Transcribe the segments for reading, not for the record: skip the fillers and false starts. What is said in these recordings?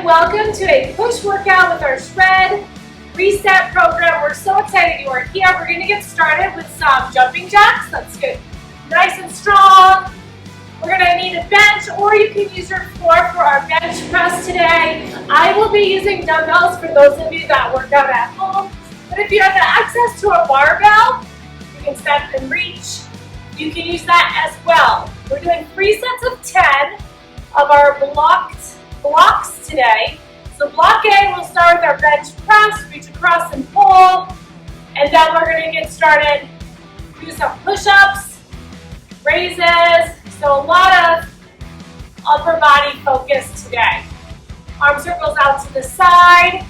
welcome to a push workout with our Shred Reset program. We're so excited you are here. We're going to get started with some jumping jacks. Let's get nice and strong. We're going to need a bench, or you can use your floor for our bench press today. I will be using dumbbells for those of you that work out at home. But if you have access to a barbell, you can step and reach. You can use that as well. We're doing 3 sets of 10 of our blocks today. So block A, we'll start with our bench press, reach across and pull, and then we're going to get started, do some push-ups, raises, so a lot of upper body focus today. Arm circles out to the side,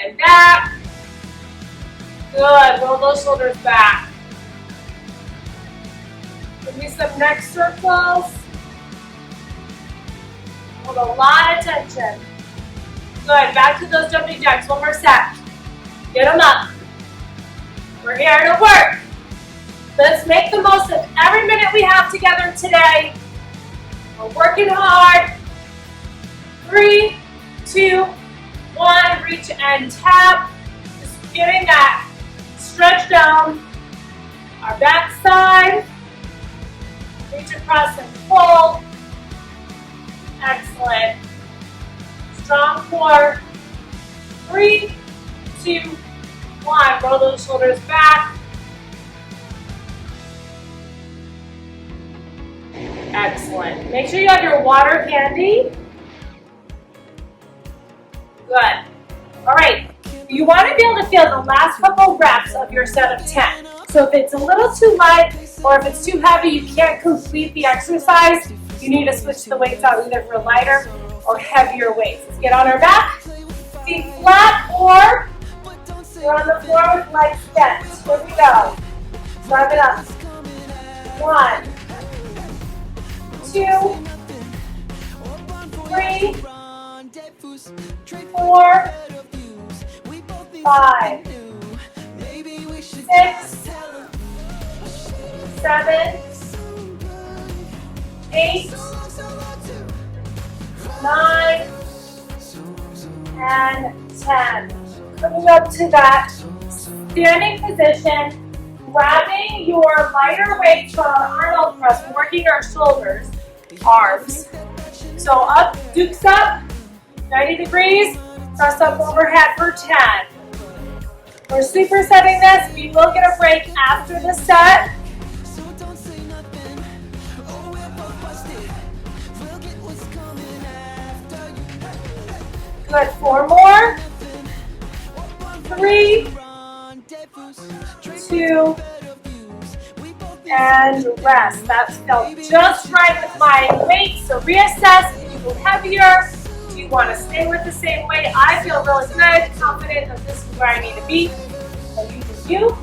and back. Good, roll those shoulders back. Give me some neck circles. Hold a lot of tension. Good, back to those jumping jacks. One more set. Get them up. We're here to work. Let's make the most of every minute we have together today. We're working hard. 3, 2, 1, reach and tap. Just getting that stretch down our back side. Reach across and pull. Excellent. Strong core. 3, 2, 1. Roll those shoulders back. Excellent. Make sure you have your water handy. Good. All right. You want to be able to feel the last couple reps of your set of 10. So if it's a little too light or if it's too heavy, you can't complete the exercise. You need to switch the weights out either for lighter or heavier weights. Let's get on our back, feet flat, or we're on the floor with legs bent. Here we go. Drive it up. 1, 2, 3, 4, 5, 6, 7, 8, 9, and 10. Coming up to that standing position, grabbing your lighter weights for our Arnold press, working our shoulders, arms. So up, dukes up, 90 degrees, press up overhead for 10. We're supersetting this. We will get a break after the set. Good, 4 more. 3, 2, and rest. That felt just right with my weight. So reassess. Can you go heavier? Do you want to stay with the same weight? I feel really good, confident that this is where I need to be. So you can do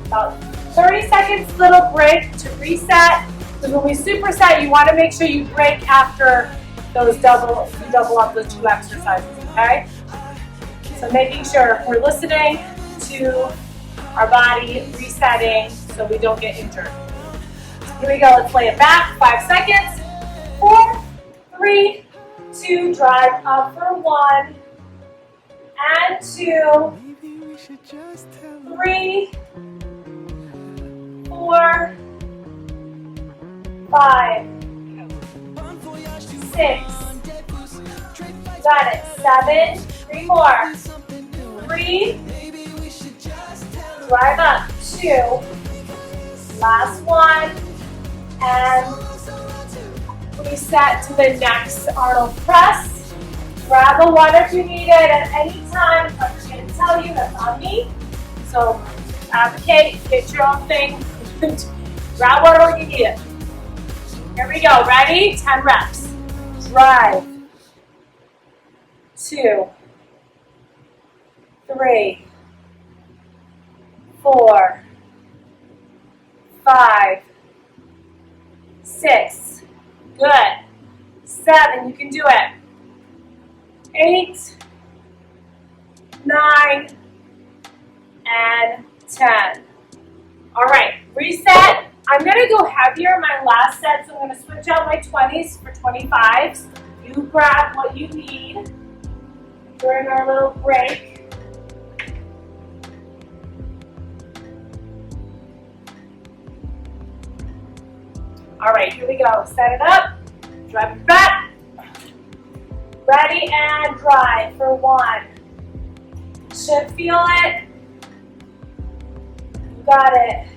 about 30 seconds little break to reset. Because when we superset, you want to make sure you break after those double up those 2 exercises, okay? So making sure we're listening to our body, resetting so we don't get injured. Here we go, let's lay it back, 5 seconds. 4, 3, 2, drive up for 1, and 2, 3, 4, 5, 6, got it, 7, 3 more, 3, drive up, 2, last 1, and reset to the next Arnold press. Grab the water if you need it at any time. I'm just going to tell you that's on me. So advocate, get your own thing. Grab water when you need it. Here we go. Ready? 10 reps. Drive. 2, 3, 4, 5, 6. Good. 7. You can do it. 8, 9, and 10. All right. Reset. I'm going to go heavier in my last set, so I'm going to switch out my 20s for 25s. You grab what you need during our little break. All right, here we go. Set it up, drive it back. Ready and drive for 1. Should feel it. You got it.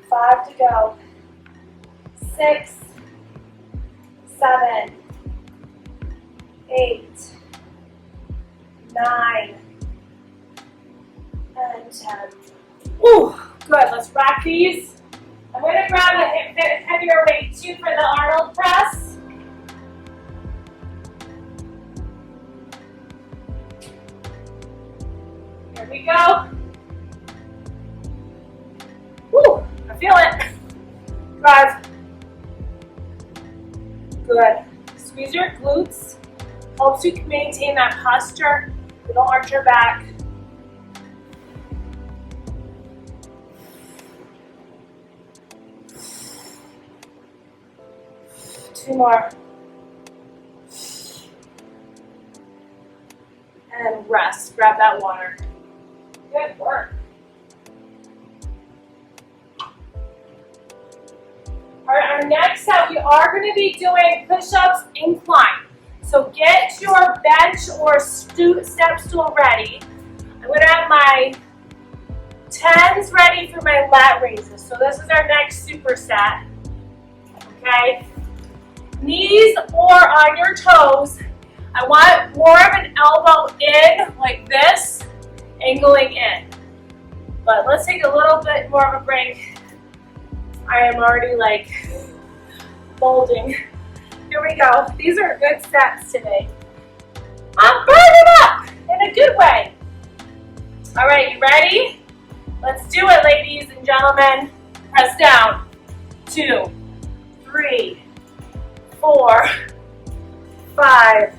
5 to go. 6, 7, 8, 9, and 10. Ooh, good. Let's rack these. I'm going to grab a heavier weight too for the Arnold press. Here we go. Woo, I feel it. Drive. Good. Squeeze your glutes. Helps you maintain that posture. You don't arch your back. Two more. And rest. Grab that water. Good work. All right, our next set, we are going to be doing push-ups incline. So get your bench or step stool ready. I'm going to have my 10s ready for my lat raises. So this is our next superset. Okay. Knees or on your toes. I want more of an elbow in like this, angling in. But let's take a little bit more of a break. I am already like bulging. Here we go. These are good steps today. I'm burning up in a good way. All right, you ready? Let's do it, ladies and gentlemen. Press down. 2, 3, 4, 5,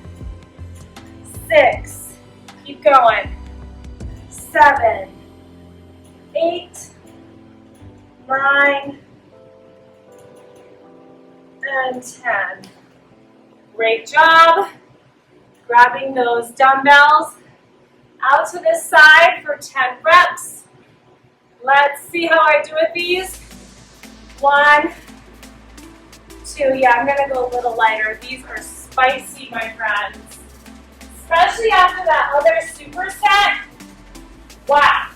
6. Keep going. 7, 8, 9, and 10. Great job. Grabbing those dumbbells out to this side for 10 reps. Let's see how I do with these. 1, 2. Yeah, I'm going to go a little lighter. These are spicy, my friends. Especially after that other superset. Wow.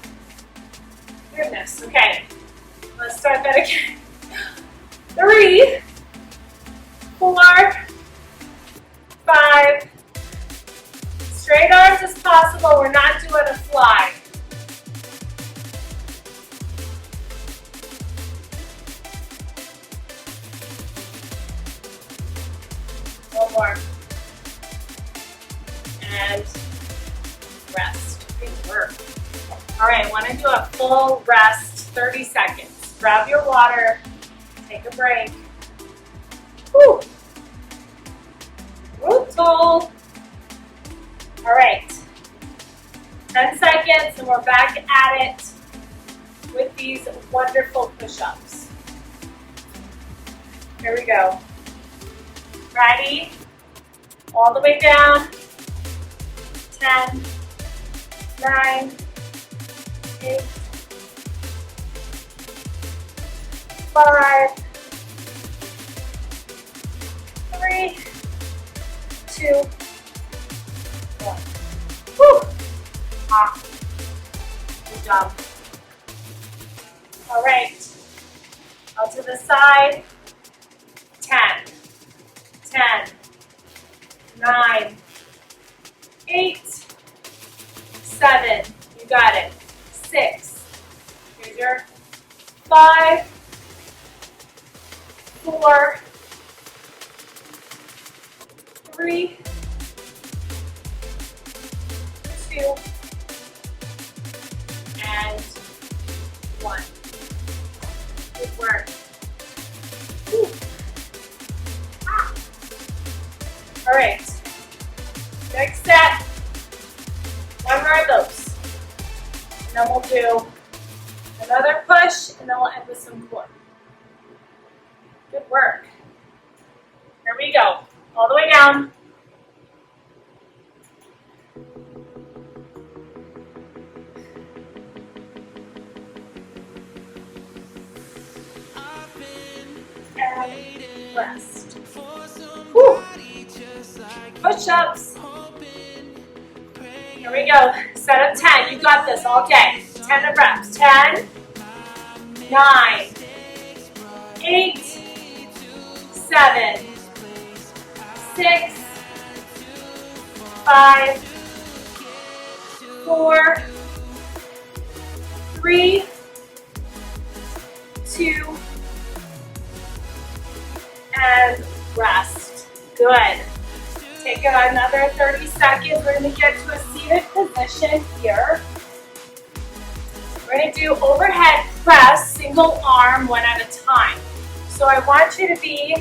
Goodness. Okay. Let's start that again. 3, 4, 5. Straight arms as possible. We're not doing a fly. One more. And rest. Good work. All right, I want to do a full rest, 30 seconds. Grab your water, take a break. Whew. Brutal. All right, 10 seconds and we're back at it with these wonderful push-ups. Here we go. Ready? All the way down. 10, 9, 8, 5, 3, 2, 1. Whew. Ah. Good job. All right. Out to the side. 10, 10, 9, 8, 7. You got it. 6. Here's your 5, 4, 3, 2, and 1. Good work. Whew. Ah. All right. Next set. 1 more of those. And then we'll do another push, and then we'll end with some core. Good work. Here we go. All the way down. And rest. Whew. Push-ups. Here we go. Set of 10. You got this all day. 10 reps. 10, 9, 8, 7, 6, 5, 4, 3, 2, and rest. Good. Take another 30 seconds. We're going to get to a seated position here. We're going to do overhead press, single arm, one at a time. So I want you to be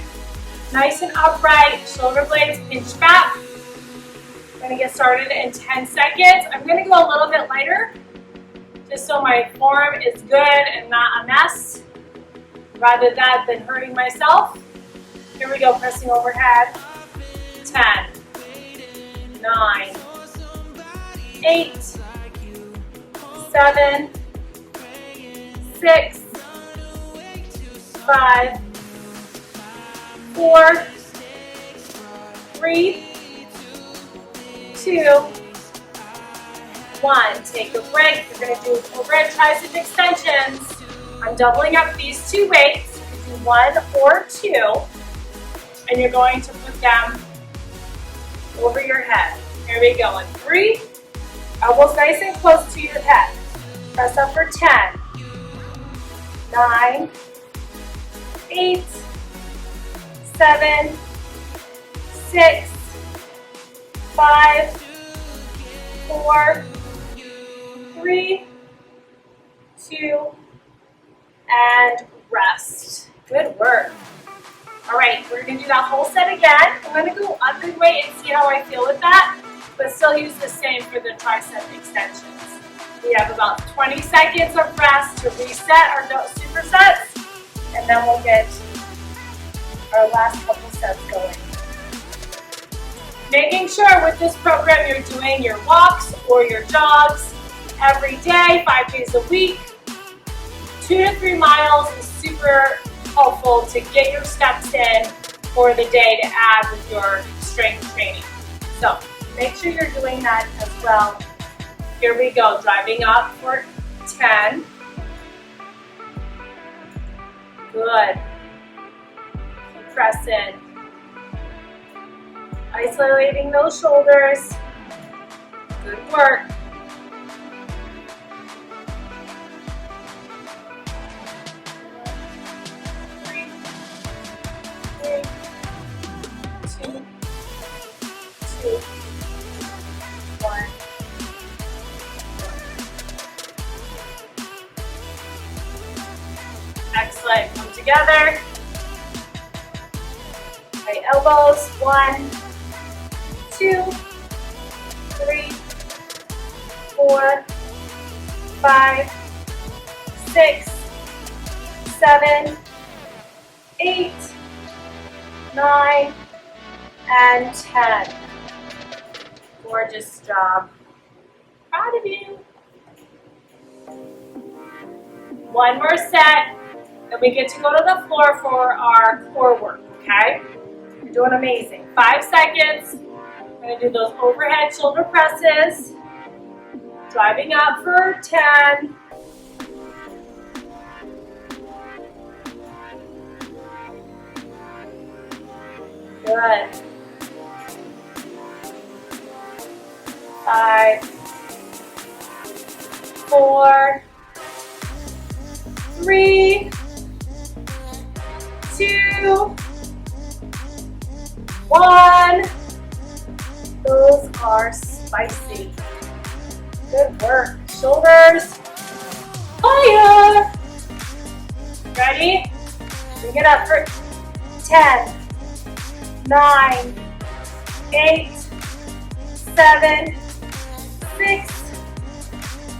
nice and upright, shoulder blades pinched back. We're going to get started in 10 seconds. I'm going to go a little bit lighter, just so my form is good and not a mess, rather than hurting myself. Here we go, pressing overhead. 10, 9, 8, 7, 6, 5, 4, 3, 2, 1. Take a break. You're going to do overhead tricep extensions. I'm doubling up these two weights. You can do 1 or 2. And you're going to put them over your head. Here we go. In 3, elbows nice and close to your head. Press up for 10, 9, 8, 7, 6, 5, 4, 3, 2, and rest. Good work. All right, we're going to do that whole set again. I'm going to go under weight and see how I feel with that, but still use the same for the tricep extensions. We have about 20 seconds of rest to reset our supersets, and then we'll get our last couple sets going. Making sure with this program you're doing your walks or your jogs every day, 5 days a week. 2 to 3 miles is super helpful to get your steps in for the day to add with your strength training. So make sure you're doing that as well. Here we go, driving up for 10. Good. Keep pressing. Isolating those shoulders. Good work. Excellent. Come together. Right elbows. 1, 2, 3, 4, 5, 6, 7, 8, 9, and 10. Gorgeous job. Proud of you. One more set. Then we get to go to the floor for our core work, okay? You're doing amazing. 5 seconds. We're going to do those overhead shoulder presses. Driving up for 10. Good. 5, 4, 3, 2, 1. Those are spicy. Good work. Shoulders higher. Ready? Bring it up for 10, 9, 8, 7, 6,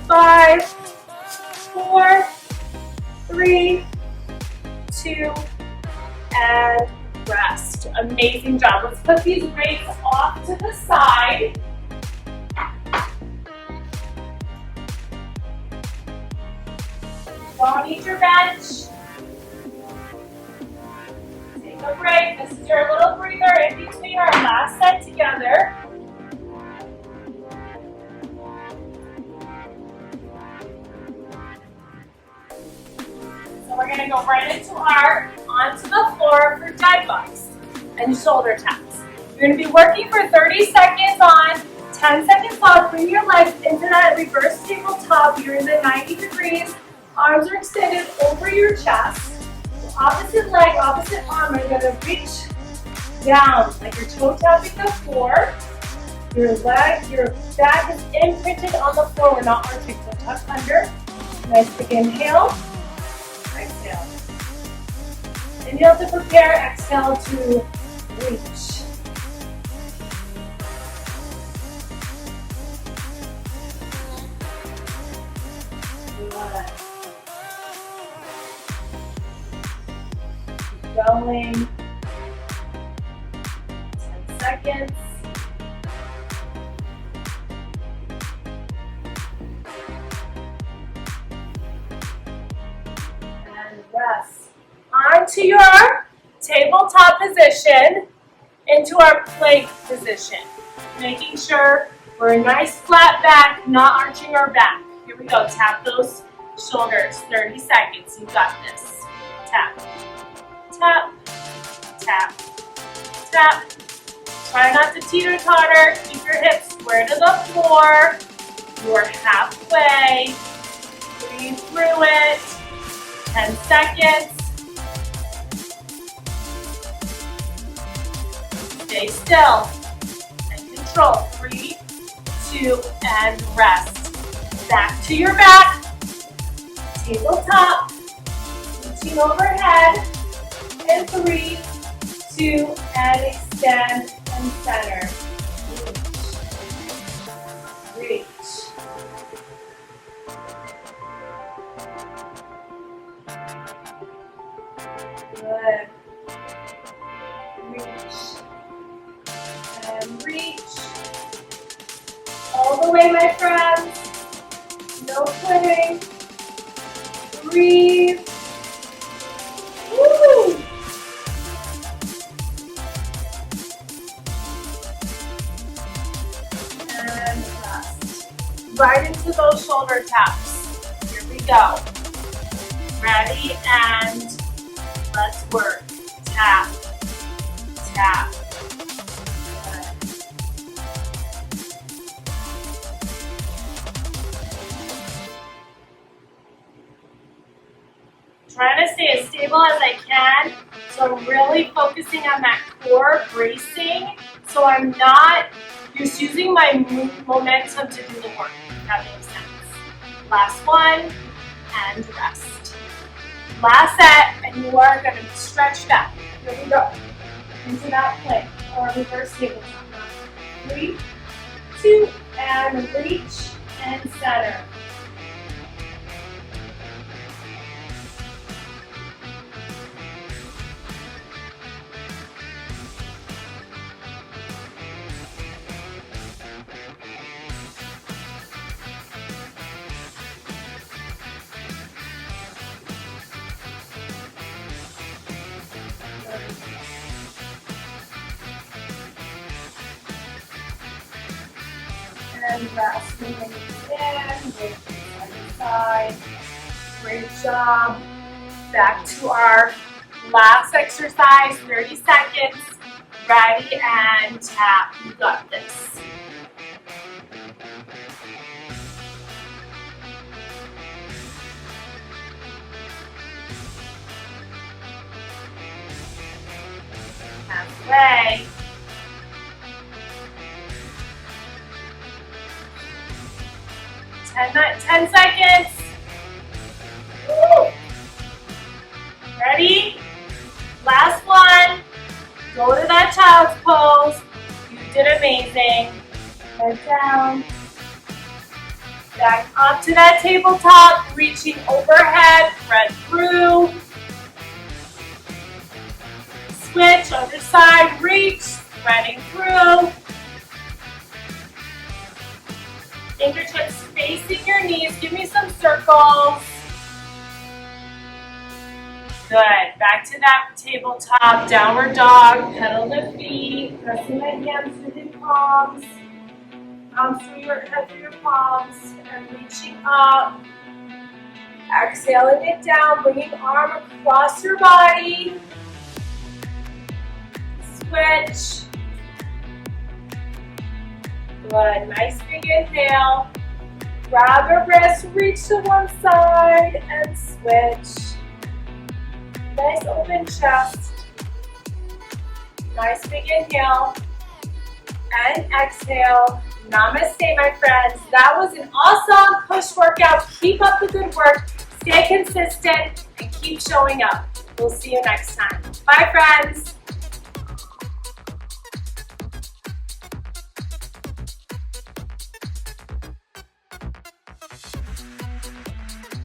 5, 4, 3, 2, and rest. Amazing job. Let's put these weights off to the side. Don't need your bench. Take a break. This is your little breather in between our last set together. So we're going to go right onto the floor for dead bugs and shoulder taps. You're going to be working for 30 seconds on, 10 seconds off. Bring your legs into that reverse tabletop. You're in the 90 degrees. Arms are extended over your chest. Opposite leg, opposite arm are going to reach down like you're toe tapping the floor. Your back is imprinted on the floor. We're not arching, so tuck under. Nice big inhale. Exhale. Inhale to prepare, exhale to reach. Good. Keep going. 10 seconds. Rest. Onto your tabletop position, into our plank position. Making sure we're a nice flat back, not arching our back. Here we go. Tap those shoulders. 30 seconds. You got this. Tap. Tap. Tap. Tap. Try not to teeter-totter. Keep your hips square to the floor. You're halfway. Breathe through it. 10 seconds. Stay still and control. 3, 2, and rest. Back to your back. Tabletop. Reaching overhead. And 3, 2, and extend and center. Reach. Reach. Good. Reach. And reach. All the way, my friends. No quitting. Breathe. Woo! And rest. Right into those shoulder taps. Here we go. Ready and let's work. Tap, tap. Trying to stay as stable as I can. So I'm really focusing on that core bracing. So I'm not just using my momentum to do the work. If that makes sense. Last one and rest. Last set, and you are going to stretch back. Here we go. Into that plank or reverse tabletop. 3, 2, and reach and center. And rest. Moving again, moving side to side. Great job. Back to our last exercise, 30 seconds. Ready and tap. You got this. Halfway. 10 seconds. Woo. Ready? Last one. Go to that child's pose. You did amazing. Head down. Back up to that tabletop, reaching overhead, thread through. switch, other side, reach, spreading through. Fingertips facing your knees. Give me some circles. Good. Back to that tabletop, downward dog. Pedal the feet. Pressing the hands through the palms. Palms through your head through your palms. And reaching up. Exhaling it down. Bringing arm across your body. Switch. Good. Nice big inhale. Grab your wrist, reach to one side, and switch. Nice open chest. Nice big inhale. And exhale. Namaste, my friends. That was an awesome push workout. Keep up the good work. Stay consistent and keep showing up. We'll see you next time. Bye, friends.